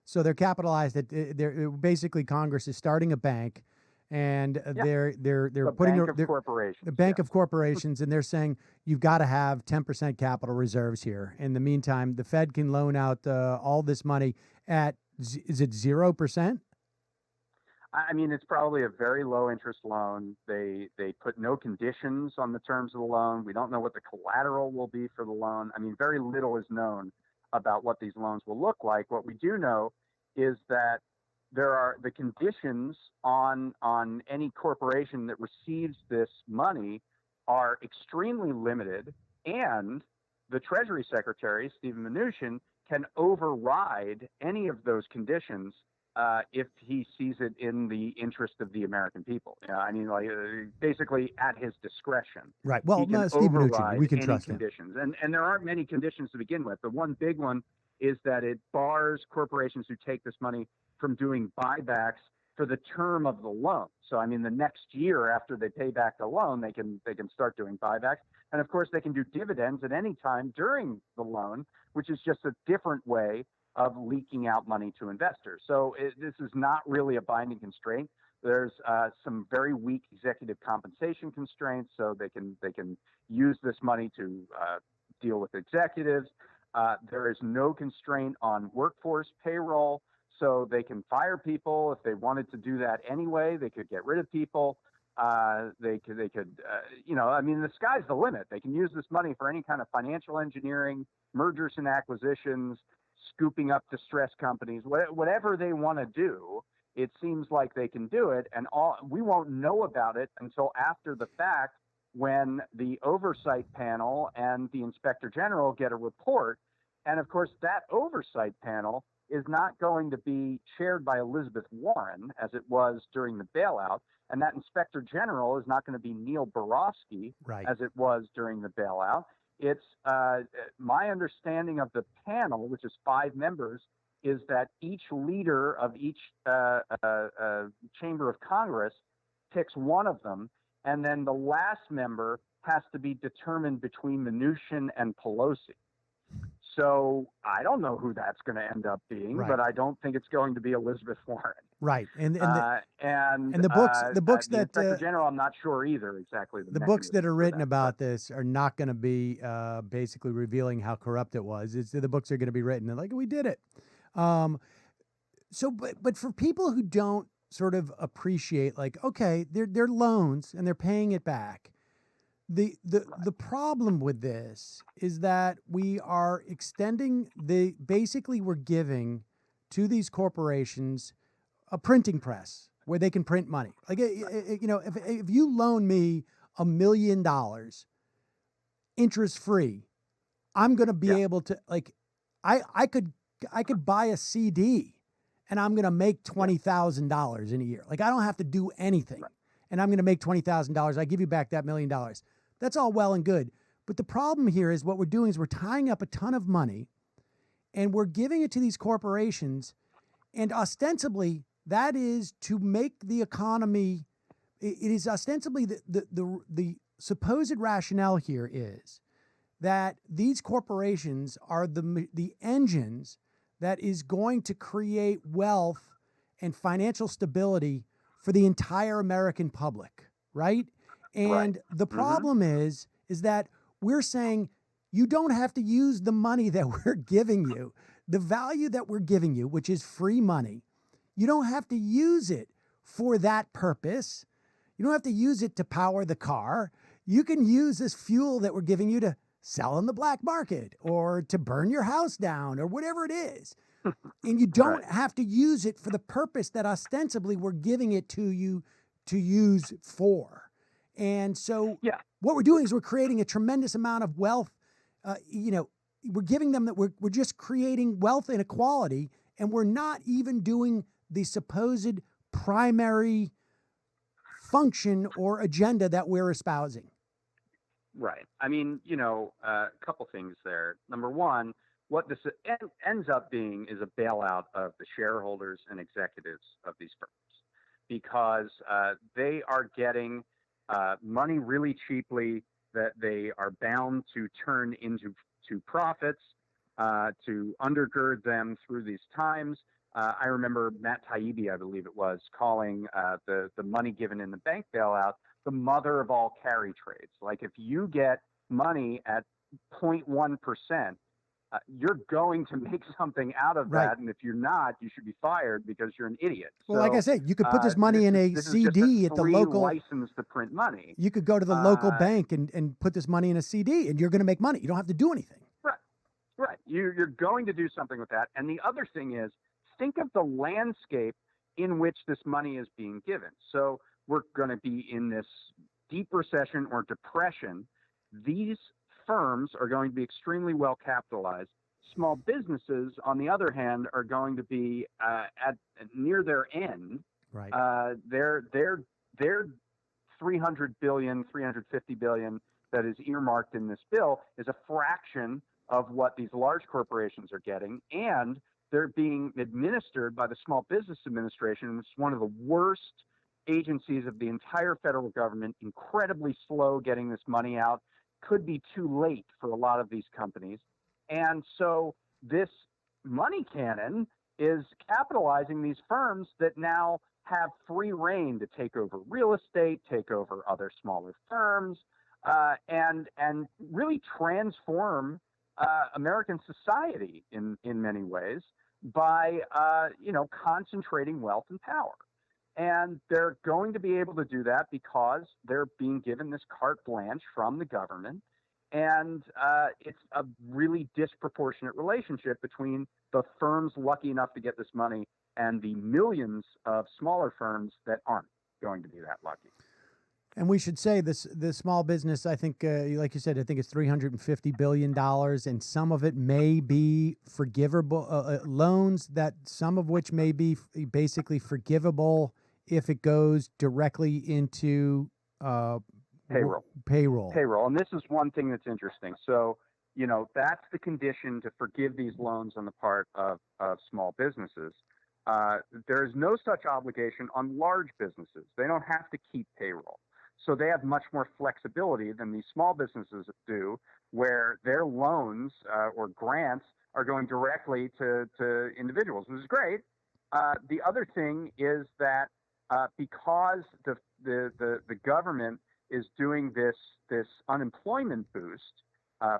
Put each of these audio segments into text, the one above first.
So they're capitalized at they're basically Congress is starting a bank, and Yeah, they're the putting bank of a corporations. bank Yeah. of corporations, and they're saying you've got to have 10% capital reserves here. In the meantime, the Fed can loan out all this money at is it 0%? I mean, it's probably a very low interest loan. They put no conditions on the terms of the loan. We don't know what the collateral will be for the loan. I mean, very little is known about what these loans will look like. What we do know is that there are the conditions on any corporation that receives this money are extremely limited, and the Treasury Secretary, Stephen Mnuchin, can override any of those conditions if he sees it in the interest of the American people. I mean, like basically at his discretion, Right. he Well, can Steve Mnuchin, we override can any trust him. conditions. And there aren't many conditions to begin with. The one big one is that it bars corporations who take this money from doing buybacks for the term of the loan. So, I mean, the next year after they pay back the loan, they can start doing buybacks. And of course, they can do dividends at any time during the loan, which is just a different way of leaking out money to investors. So this is not really a binding constraint. There's some very weak executive compensation constraints, so they can use this money to deal with executives. There is no constraint on workforce payroll, so they can fire people if they wanted to do that anyway. They could get rid of people. They could I mean, the sky's the limit. They can use this money for any kind of financial engineering, mergers and acquisitions, scooping up distressed companies, whatever they want to do. It seems like they can do it, and we won't know about it until after the fact, when the oversight panel and the inspector general get a report. And of course, that oversight panel is not going to be chaired by Elizabeth Warren as it was during the bailout, and that inspector general is not going to be Neil Barofsky Right. as it was during the bailout. It's my understanding of the panel, which is 5 members, is that each leader of each chamber of Congress picks one of them, and then the last member has to be determined between Mnuchin and Pelosi. So I don't know who that's going to end up being, Right. but I don't think it's going to be Elizabeth Warren. Right. And the books the that inspector general, I'm not sure either exactly the books that are written about but this are not going to be basically revealing how corrupt it was. The books are going to be written and like we did it. But for people who don't sort of appreciate, like, okay, they're loans and they're paying it back. The problem with this is that we are extending basically we're giving to these corporations a printing press where they can print money. Like, if you loan me $1 million interest free, I'm going to be able to, like, I could buy a CD and I'm going to make $20,000 in a year. Like, I don't have to do anything, and I'm going to make $20,000. I give you back that $1 million. That's all well and good. But the problem here is what we're doing is we're tying up a ton of money and we're giving it to these corporations. And ostensibly, that is to make the economy, it is ostensibly the supposed rationale here is that these corporations are the engines that is going to create wealth and financial stability for the entire American public, right? And the problem is that we're saying you don't have to use the money that we're giving you, the value that we're giving you, which is free money. You don't have to use it for that purpose. You don't have to use it to power the car. You can use this fuel that we're giving you to sell in the black market or to burn your house down or whatever it is. And you don't have to use it for the purpose that ostensibly we're giving it to you to use for. And so what we're doing is we're creating a tremendous amount of wealth. We're giving them that we're just creating wealth inequality, and we're not even doing the supposed primary function or agenda that we're espousing. Right. I mean, a couple things there. Number one, what this ends up being is a bailout of the shareholders and executives of these firms, because they are getting money really cheaply. that they are bound to turn into profits to undergird them through these times. I remember Matt Taibbi, I believe it was, calling the money given in the bank bailout the mother of all carry trades. Like if you get money at 0.1%, you're going to make something out of that, and if you're not, you should be fired because you're an idiot. Well, like I said, you could put this money in a CD at the local license to print money. You could go to the local bank and put this money in a CD, and you're going to make money. You don't have to do anything. Right. You're going to do something with that. And the other thing is, think of the landscape in which this money is being given. So we're going to be in this deep recession or depression. These firms are going to be extremely well capitalized. Small businesses, on the other hand, are going to be at near their end. Right. Their 300 billion, 350 billion that is earmarked in this bill is a fraction of what these large corporations are getting, and they're being administered by the Small Business Administration, which is one of the worst agencies of the entire federal government, incredibly slow getting this money out, could be too late for a lot of these companies. And so this money cannon is capitalizing these firms that now have free reign to take over real estate, take over other smaller firms, and really transform American society in many ways by concentrating wealth and power. And they're going to be able to do that because they're being given this carte blanche from the government. And it's a really disproportionate relationship between the firms lucky enough to get this money and the millions of smaller firms that aren't going to be that lucky. And we should say this: the small business, I think, like you said, I think it's $350 billion, and some of it may be forgivable loans, that some of which may be basically forgivable if it goes directly into payroll. And this is one thing that's interesting. So, that's the condition to forgive these loans on the part of small businesses. There is no such obligation on large businesses. They don't have to keep payroll. So they have much more flexibility than these small businesses do, where their loans or grants are going directly to individuals, which is great. The other thing is that because the government is doing this unemployment boost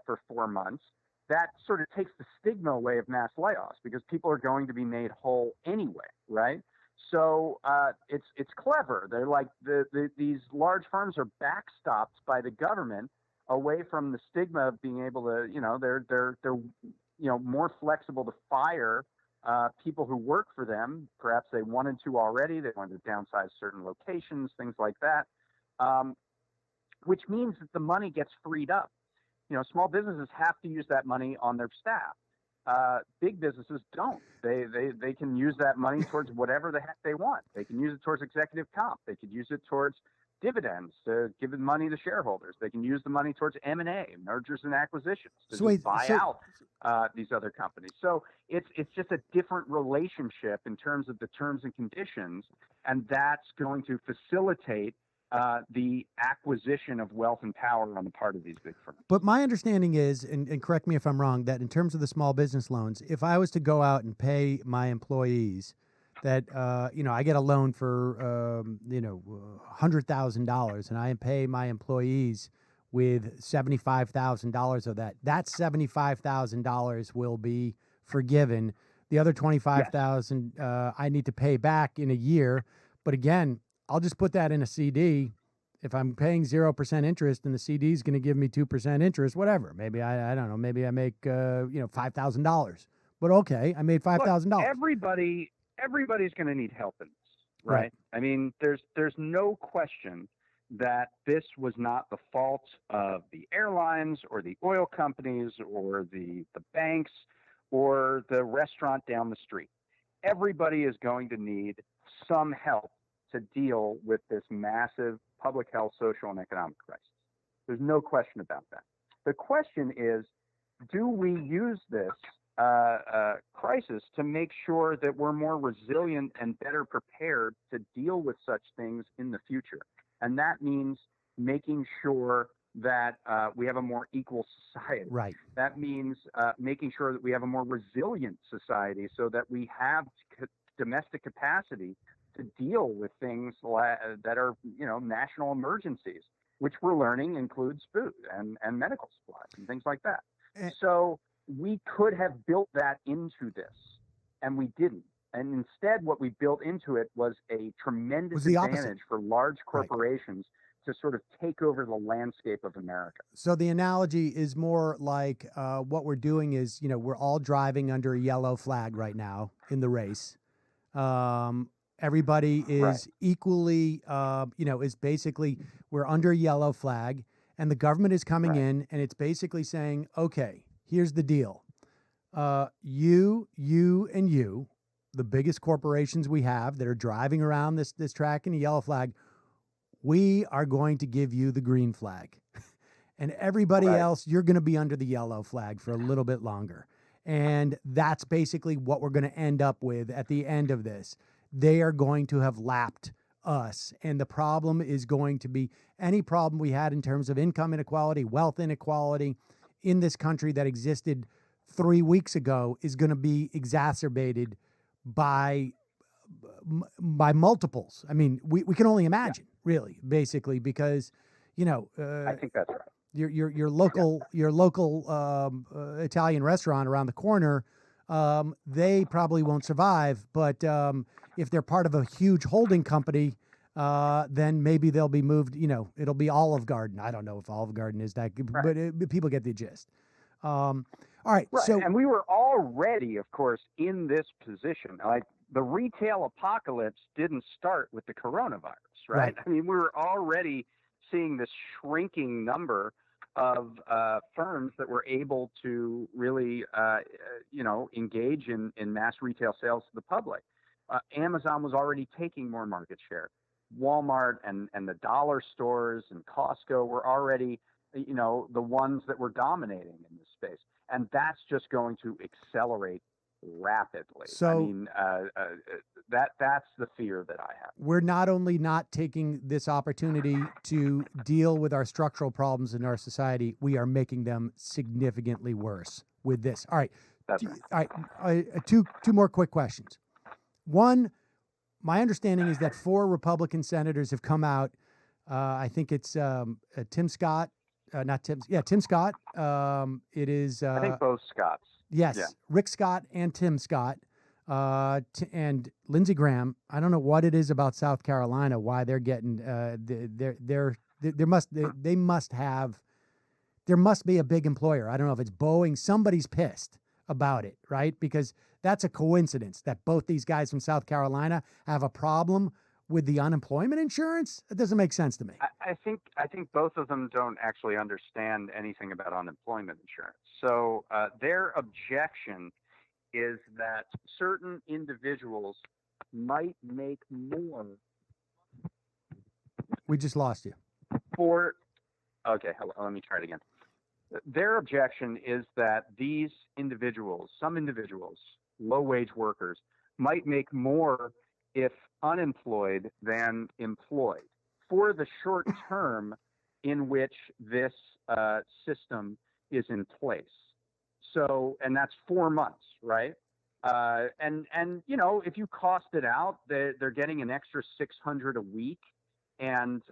for 4 months, that sort of takes the stigma away of mass layoffs because people are going to be made whole anyway, right? So it's clever. They're like these large firms are backstopped by the government away from the stigma of being able to, they're more flexible to fire people who work for them. Perhaps they wanted to already. They wanted to downsize certain locations, things like that, which means that the money gets freed up. Small businesses have to use that money on their staff. Big businesses don't. They can use that money towards whatever the heck they want. They can use it towards executive comp. They could use it towards dividends to give the money to shareholders. They can use the money towards M&A, mergers and acquisitions, to buy out these other companies. So it's just a different relationship in terms of the terms and conditions, and that's going to facilitate the acquisition of wealth and power on the part of these big firms. But my understanding is, and correct me if I'm wrong, that in terms of the small business loans, if I was to go out and pay my employees, that I get a loan for $100,000, and I pay my employees with $75,000 of that. That $75,000 will be forgiven. The other $25,000 I need to pay back in a year. But again, I'll just put that in a CD. If I'm paying 0% interest and the CD is going to give me 2% interest, whatever. Maybe I don't know. Maybe I make $5,000. But okay, I made $5,000. Everybody's going to need help in this, right? I mean, there's no question that this was not the fault of the airlines or the oil companies or the banks or the restaurant down the street. Everybody is going to need some help to deal with this massive public health, social, and economic crisis. There's no question about that. The question is, do we use this crisis to make sure that we're more resilient and better prepared to deal with such things in the future? And that means making sure that we have a more equal society. Right. That means making sure that we have a more resilient society so that we have domestic capacity to deal with things that are, national emergencies, which we're learning includes food and medical supplies and things like that. So we could have built that into this, and we didn't. And instead, what we built into it was a tremendous advantage for large corporations to sort of take over the landscape of America. So the analogy is more like what we're doing is, we're all driving under a yellow flag right now in the race. Everybody is equally, is basically, we're under a yellow flag, and the government is coming in, and it's basically saying, okay, here's the deal. You, and you, the biggest corporations we have that are driving around this track in a yellow flag, we are going to give you the green flag. And everybody else, you're going to be under the yellow flag for a little bit longer. And that's basically what we're going to end up with at the end of this. They are going to have lapped us. And the problem is going to be any problem we had in terms of income inequality, wealth inequality in this country that existed 3 weeks ago is going to be exacerbated by multiples. I mean, we can only imagine, really, basically, because, I think that's right. Your local Italian restaurant around the corner, they probably won't survive. But if they're part of a huge holding company, then maybe they'll be moved. It'll be Olive Garden. I don't know if Olive Garden is that good, but people get the gist. All right. So, and we were already, of course, in this position. Like the retail apocalypse didn't start with the coronavirus, right? I mean, we were already seeing this shrinking number of firms that were able to really, engage in mass retail sales to the public. Amazon was already taking more market share. Walmart and the dollar stores and Costco were already, the ones that were dominating in this space. And that's just going to accelerate rapidly. So, I mean, that's the fear that I have. We're not only not taking this opportunity to deal with our structural problems in our society, we are making them significantly worse with this. All right. That's right. All right. Two more quick questions. One, my understanding is that 4 Republican senators have come out. I think it's Tim Scott. Tim Scott. It is. I think both Scotts. Yes, yeah. Rick Scott and Tim Scott, and Lindsey Graham. I don't know what it is about South Carolina, why they're getting. There must be a big employer. I don't know if it's Boeing. Somebody's pissed about it, right? Because that's a coincidence that both these guys from South Carolina have a problem with the unemployment insurance. It doesn't make sense to me. I think both of them don't actually understand anything about unemployment insurance. So their objection is that certain individuals might make more. We just lost you. Okay, let me try it again. Their objection is that these individuals, some individuals, low-wage workers, might make more if unemployed than employed for the short term in which this system is in place. So, and that's 4 months, right? And if you cost it out, they're getting an extra $600 a week, and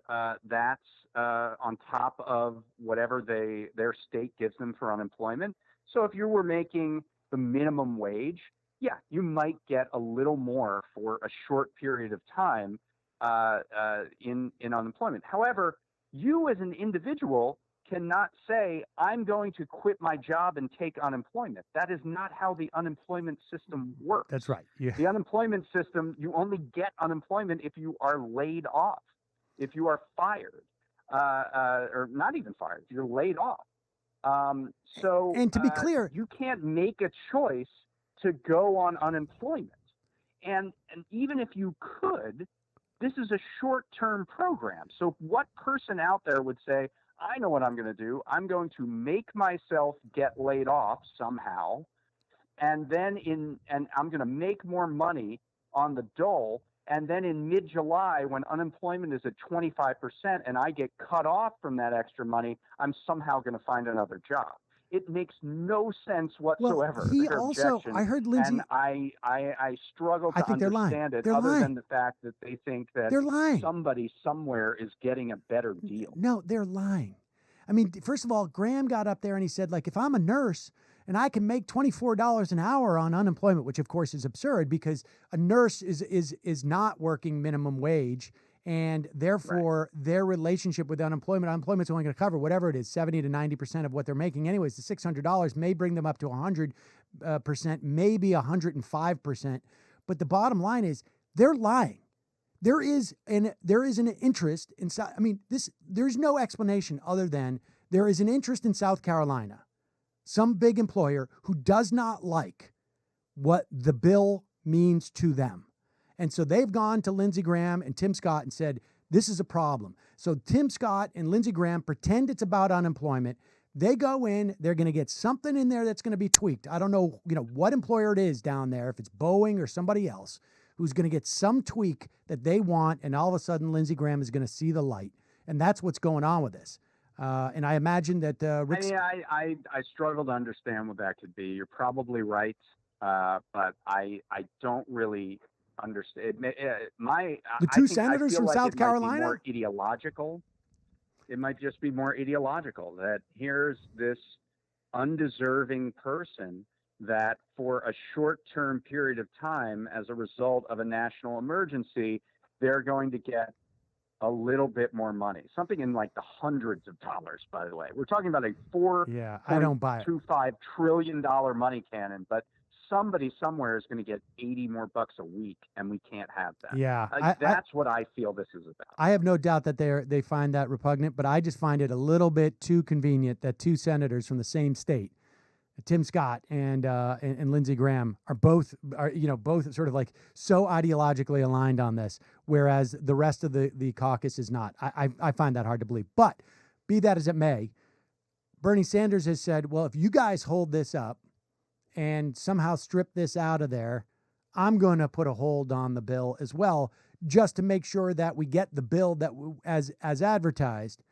that's on top of whatever their state gives them for unemployment. So if you were making the minimum wage, yeah, you might get a little more for a short period of time in unemployment. However, you as an individual cannot say, I'm going to quit my job and take unemployment. That is not how the unemployment system works. That's right. Yeah. The unemployment system, you only get unemployment if you are laid off, if you are fired, or not even fired, if you're laid off. And to be clear, you can't make a choice to go on unemployment. And even if you could, this is a short-term program. So what person out there would say, I know what I'm going to do. I'm going to make myself get laid off somehow, and then I'm going to make more money on the dole, And then in mid-July, when unemployment is at 25% and I get cut off from that extra money, I'm somehow going to find another job. It makes no sense Well, whatsoever, he their also, objection. I heard Lindsey, And I struggle I to think they're lying. understand it They're other lying. than the fact that they think that They're lying. somebody somewhere is getting a better deal. No, they're lying. I mean, first of all, Graham got up there and he said, like, if I'm a nurse and I can make $24 an hour on unemployment, which of course is absurd because a nurse is not working minimum wage, and therefore their relationship with unemployment's only going to cover whatever it is, 70 to 90% of what they're making. Anyways, the $600 may bring them up to 100%, maybe 105%. But the bottom line is they're lying. There is an interest in, I mean, there's no explanation other than there is an interest in South Carolina, some big employer who does not like what the bill means to them. And so they've gone to Lindsey Graham and Tim Scott and said, this is a problem. So Tim Scott and Lindsey Graham pretend it's about unemployment. They go in, they're going to get something in there that's going to be tweaked. I don't know, what employer it is down there, if it's Boeing or somebody else, who's going to get some tweak that they want, and all of a sudden Lindsey Graham is going to see the light. And that's what's going on with this. And I imagine that Rick... I struggle to understand what that could be. You're probably right, but I don't really understand. The two senators from South Carolina? More ideological. It might just be more ideological that here's this undeserving person that for a short-term period of time, as a result of a national emergency, they're going to get a little bit more money, something in like the hundreds of dollars, by the way. We're talking about a $4.25 trillion money cannon, but somebody somewhere is going to get 80 more bucks a week, and we can't have that. Yeah. That's what I feel this is about. I have no doubt that they find that repugnant, but I just find it a little bit too convenient that two senators from the same state, Tim Scott and Lindsey Graham, are both sort of like so ideologically aligned on this, whereas the rest of the caucus is not. I find that hard to believe. But be that as it may, Bernie Sanders has said, well, if you guys hold this up and somehow strip this out of there, I'm going to put a hold on the bill as well, just to make sure that we get the bill that as advertised.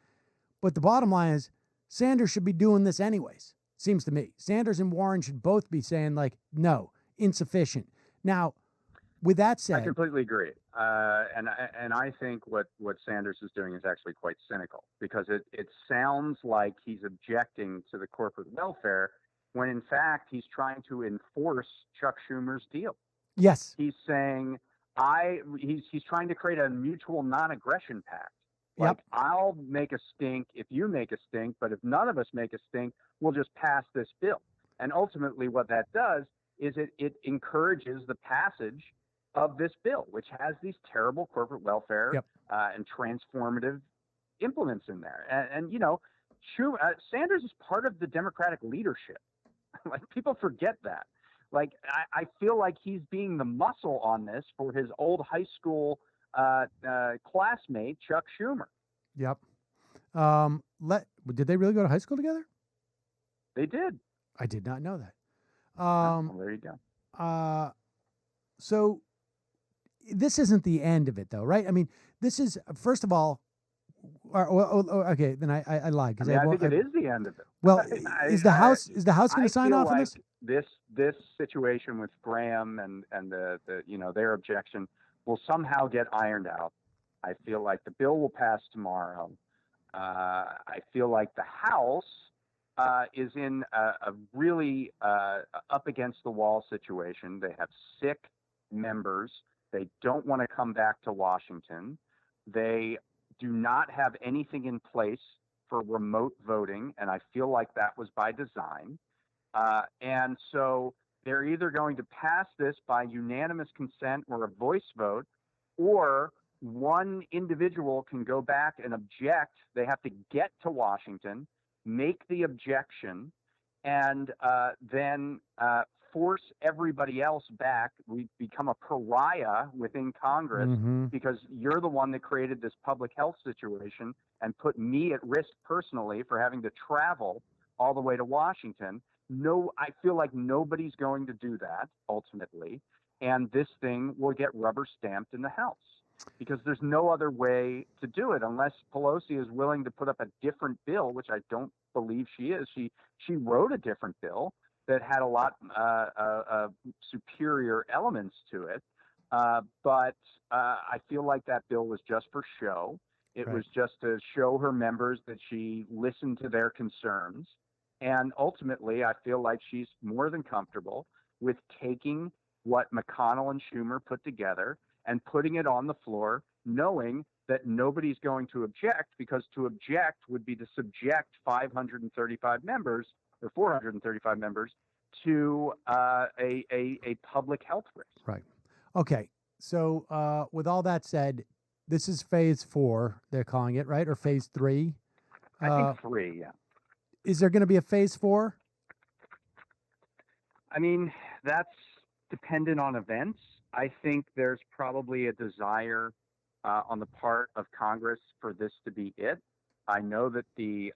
But the bottom line is Sanders should be doing this anyways. Seems to me. Sanders and Warren should both be saying, like, no, insufficient. Now, with that said... I completely agree. And I think what Sanders is doing is actually quite cynical, because it sounds like he's objecting to the corporate welfare when, in fact, he's trying to enforce Chuck Schumer's deal. Yes. He's saying, he's trying to create a mutual non-aggression pact. Like, yep. I'll make a stink if you make a stink, but if none of us make a stink, we'll just pass this bill. And ultimately what that does is it encourages the passage of this bill, which has these terrible corporate welfare yep. And transformative implements in there. And Sanders is part of the Democratic leadership. Like, people forget that. Like, I feel like he's being the muscle on this for his old high school classmate, Chuck Schumer. Yep. Did they really go to high school together? They did. I did not know that. Well, there you go. So this isn't the end of it, though, right? I mean, this is, first of all, okay, then I lied. I think it is the end of it. Well, is the House going to sign off on this? This situation with Graham and the their objection will somehow get ironed out. I feel like the bill will pass tomorrow. I feel like the House is in a really up against the wall situation. They have sick members. They don't want to come back to Washington. They do not have anything in place for remote voting, and I feel like that was by design. And so they're either going to pass this by unanimous consent or a voice vote, or one individual can go back and object. They have to get to Washington, make the objection, and then force everybody else back. We become a pariah within Congress because you're the one that created this public health situation and put me at risk personally for having to travel all the way to Washington. No, I feel like nobody's going to do that ultimately. and this thing will get rubber stamped in the House, because there's no other way to do it unless Pelosi is willing to put up a different bill, which I don't believe she is. She wrote a different bill that had a lot superior elements to it, but I feel like that bill was just for show. It Right. was just to show her members that she listened to their concerns. And ultimately, I feel like she's more than comfortable with taking what McConnell and Schumer put together and putting it on the floor, knowing that nobody's going to object, because to object would be to subject 535 members or 435 members to a public health risk. Right. Okay. So with all that said, this is phase 4, they're calling it, right? Or phase 3? I think 3, yeah. Is there going to be a phase 4? I mean, that's dependent on events. I think there's probably a desire on the part of Congress for this to be it. I know that the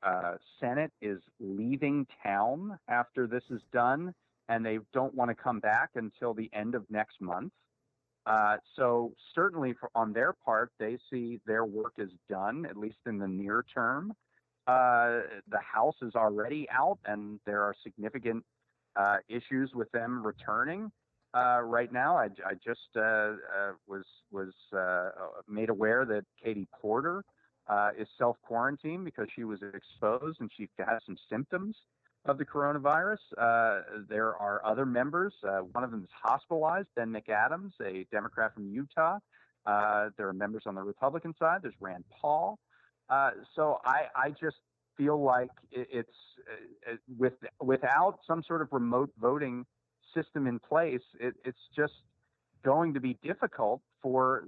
Senate is leaving town after this is done, and they don't want to come back until the end of next month. So certainly on their part, they see their work is done, at least in the near term. The House is already out, and there are significant issues with them returning. Right now, I just was made aware that Katie Porter is self-quarantined because she was exposed and she has some symptoms of the coronavirus. There are other members. One of them is hospitalized, Ben McAdams, a Democrat from Utah. There are members on the Republican side. There's Rand Paul. So I just feel like it's without some sort of remote voting system in place, it's just going to be difficult for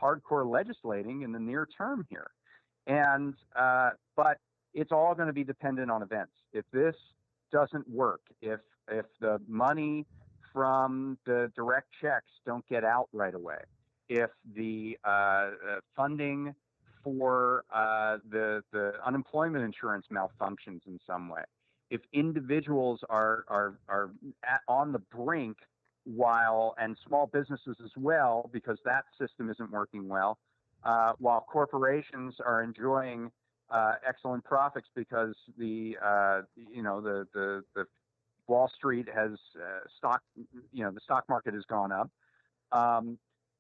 hardcore legislating in the near term here. And but it's all going to be dependent on events. If this doesn't work, if the money from the direct checks don't get out right away, if the funding for the unemployment insurance malfunctions in some way, if individuals are on the brink, and small businesses as well, because that system isn't working well, while corporations are enjoying excellent profits because the Wall Street has the stock market has gone up,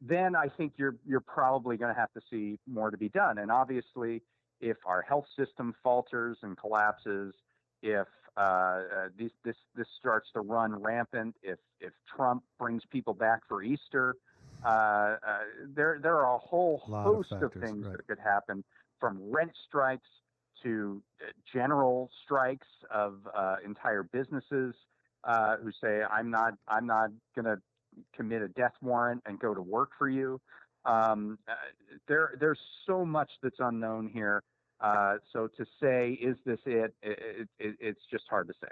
then I think you're probably going to have to see more to be done. And obviously, if our health system falters and collapses, if this starts to run rampant, if Trump brings people back for Easter, there are a whole host of things that could happen, from rent strikes to general strikes of entire businesses who say, I'm not going to commit a death warrant and go to work for you. There's so much that's unknown here. So to say, is this it? It's just hard to say.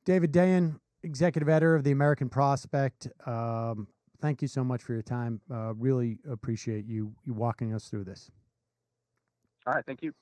David Dayen, executive editor of the American Prospect. Thank you so much for your time. Really appreciate you walking us through this. All right. Thank you.